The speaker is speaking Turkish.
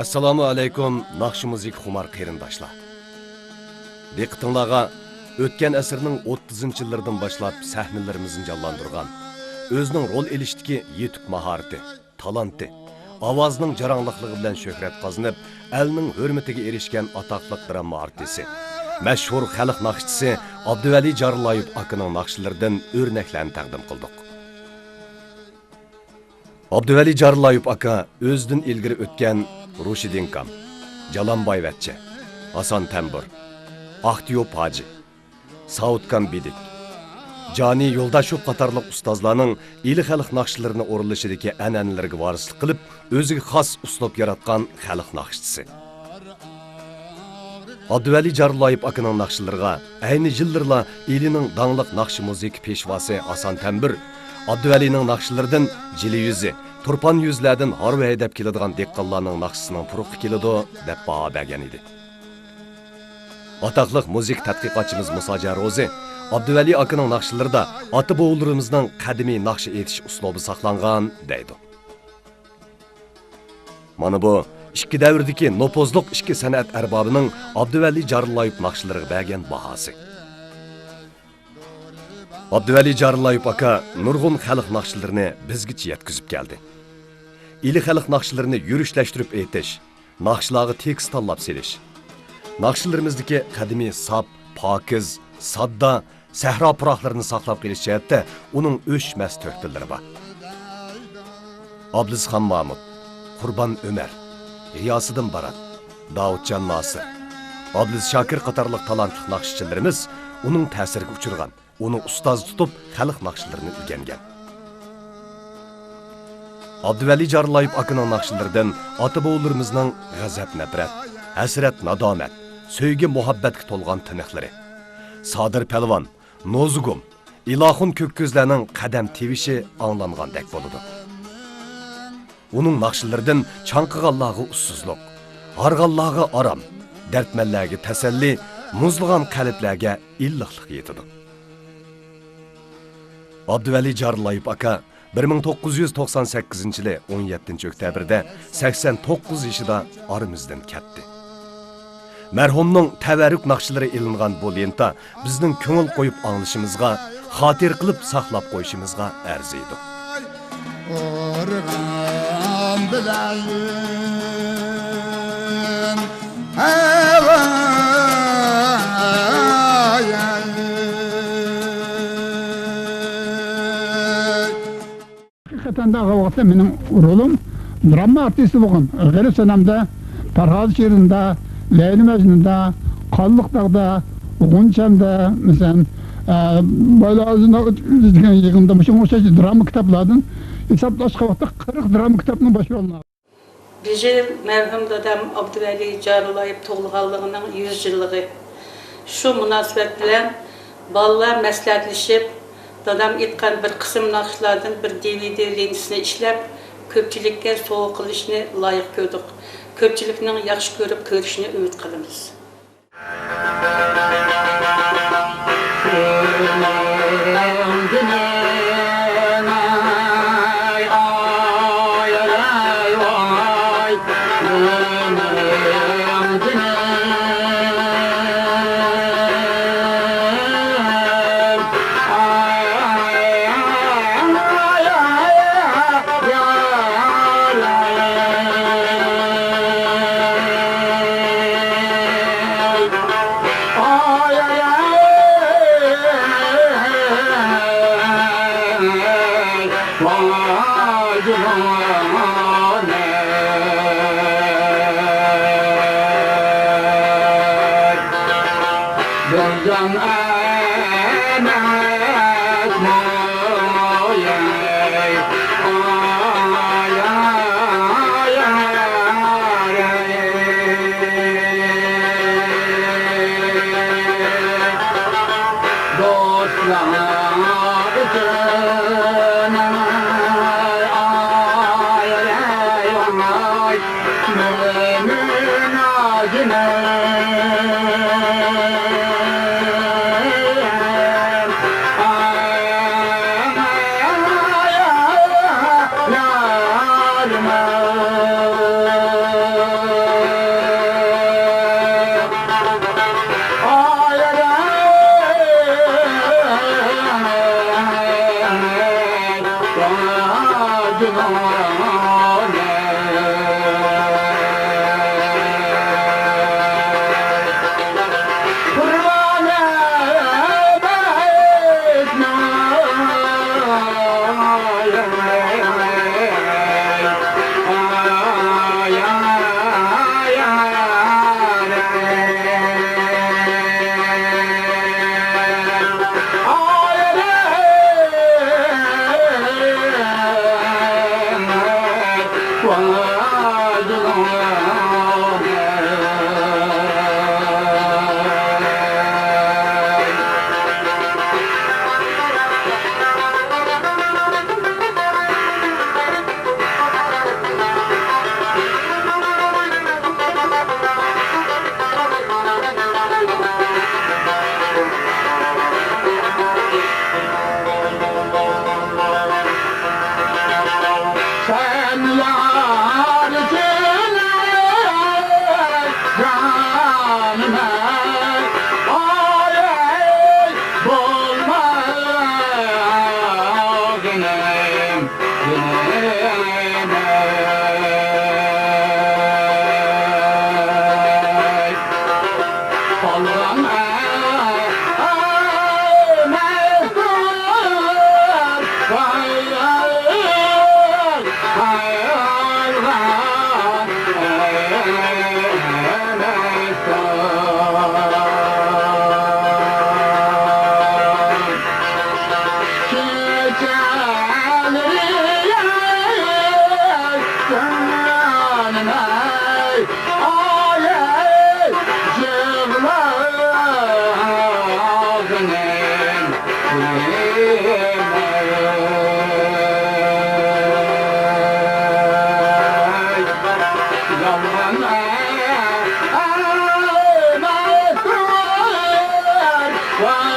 Assalomu alaykum, naqshi muzik xumar qarindoshlar. Diqqatingizga o'tgan asrning 30-yillardan boshlab sahnalarimizni jonlantirgan, o'zining rol elishdagi yetuk mahorati, talanti, ovozining jarangliqligi bilan shuhrat qozonib, elning hurmatiga erishgan atoqli drama artisti, mashhur xalq naqshchisi Abduvali Jarlayev akaning naqshlaridan o'rnaklarni taqdim qildik. Abduvali Jarlayev aka o'zidan ilgari o'tgan Rushidinkam, Jalanboyvachcha, Hasan Tambur, Axtiyop Haji, Saudkan Bidik, Jani Yo'ldashev qatorliq ustozlarning ili xalq naqshlarini o'rinlashidagi an'analarga varislik qilib, o'ziga xos uslub yaratgan xalq naqshchisi. Abduvali Jarlayev akaning naqshlariga ayni yillarla elining dangliq naqshi muzik peshvosi Hasan Tambur Abduvalining naqshlaridan jili yuzi, turpan yuzlardan harva haydab keladigan deqqonlarning naqshisining puruqi keladi deb baho bergan edi. Atoqliq muzik tadqiqotchimiz Musa Jarozi Abduvali akaning naqshlarida ota-bovlarimizning qadimiy naqsh etish uslubi saqlangan deydi. Mana bu ikki davrdagi nopozliq ikki san'at arbobining Abduvali Jarlayev naqshlariga bergan bahosi. Abduvali Jarlayev aka nurg'un xalq naqshlarini bizgacha yetkazib keldi. İli xalq naqshlarini yurishlashtirib aytish, naqshlarga tekst tanlab selish, naqshlarimizdagi qadimiy sap, pokiz, sadda, sahro puroqlarini saqlab qolish jihatda uning o'chmas to'xtillari bor. Abduzxon Mahmud, Qurbon Umar, G'iyosiddin Barat, Davudjon Nosir, Abduz Shokir qatorliq talantli naqshchilarimiz uning ta'siriga uchirgan, uni ustoz tutib xalq naqshlarini o'rgangan. Abduvali Jarlayev akaning naqshlaridan ota-bovlarimizning g'azab nafrat, hasrat nadomat, sevgi muhabbatga to'lgan tiniqlari, Sodir Palvon, Nozugum, ilohun ko'k ko'zlarning qadam tevishi anglangandek bo'ladi. Uning naqshlaridan chanqiganlarga ussizlik, harg'anlarga aram, dardmanlarga tasalli, muzlagan qalblarga illiqlik yetadi. Abduvali Jarlayev aka 1998 yili 17 oktyabrda 89 yoshida aramizdan ketdi. Marhumning tavarruk naqshlari ilingan bu lenta bizning ko'ngil qo'yib anglashimizga, xotir qilib saqlab qo'yishimizga arziydi. Organ bilan Hakikaten vaqtda mening rolim drama artisti bo'lgan. G'alib sanamda, Farhod she'rida, Leyli Majnunda, Qalliqdag'da, G'unchamda, masalan, boylarning o'tgan yig'inda o'sha drama kitoblardan hisoblashga vaqtda 40 drama kitobning bosh rolini. Bizim merhum dadam Abduvali Jarlayev tug'ilganligining 100 yilligi. Shu munosabat bilan bolalar maslahatlashib dadam aytgan bir qism naqshlardan bir DVD lensini ishlab, ko'pchilikka sovg'a qilishni loyiq ko'rdik. Ko'pchilikning yaxshi ko'rib ko'rishini umid qilamiz. Wow.